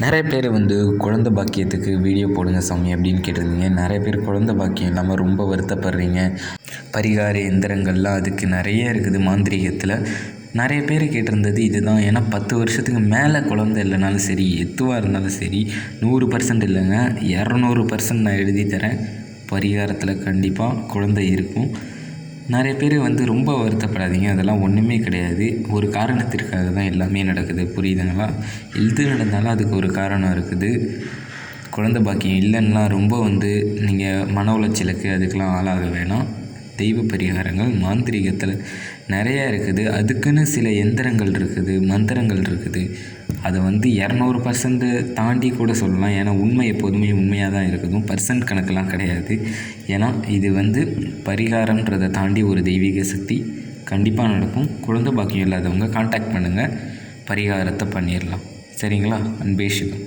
நிறைய பேர் குழந்தை பாக்கியத்துக்கு வீடியோ போடுங்க சாமி அப்படின்னு கேட்டிருந்தீங்க. நிறைய பேர் குழந்தை பாக்கியம் இல்லாமல் ரொம்ப வருத்தப்படுறீங்க. பரிகார எந்திரங்கள்லாம் அதுக்கு நிறைய இருக்குது. மாந்திரீகத்தில் நிறைய பேர் கேட்டிருந்தது இதுதான். ஏன்னா 10 வருஷத்துக்கு மேலே குழந்தை இல்லைனாலும் சரி, எதுவாக இருந்தாலும் சரி, 100% இல்லைங்க, 200% நான் எழுதி தரேன். பரிகாரத்தில் கண்டிப்பாக குழந்தை இருக்கும். நிறைய பேர் ரொம்ப வருத்தப்படாதீங்க. அதெல்லாம் ஒன்றுமே கிடையாது. ஒரு காரணத்திற்காக தான் எல்லாமே நடக்குது, புரியுதுங்களா? எது நடந்தாலும் அதுக்கு ஒரு காரணம் இருக்குது. குழந்தை பாக்கியம் இல்லைன்னா ரொம்ப நீங்கள் மன உளைச்சலுக்கு அதுக்கெலாம் ஆளாக வேணாம். தெய்வ பரிகாரங்கள் மாந்திரீகத்தில் நிறையா இருக்குது. அதுக்குன்னு சில எந்திரங்கள் இருக்குது, மந்திரங்கள் இருக்குது. அதை 200% தாண்டி கூட சொல்லலாம். ஏன்னா உண்மை எப்போதுமே உண்மையாக தான் இருக்குதும், பர்சன்ட் கணக்கெலாம் கிடையாது. ஏன்னா இது பரிகாரன்றதை தாண்டி ஒரு தெய்வீக சக்தி கண்டிப்பாக நடக்கும். குழந்தை பாக்கியம் இல்லாதவங்க கான்டாக்ட் பண்ணுங்கள், பரிகாரத்தை பண்ணிடலாம். சரிங்களா? அன்பே சிவம்.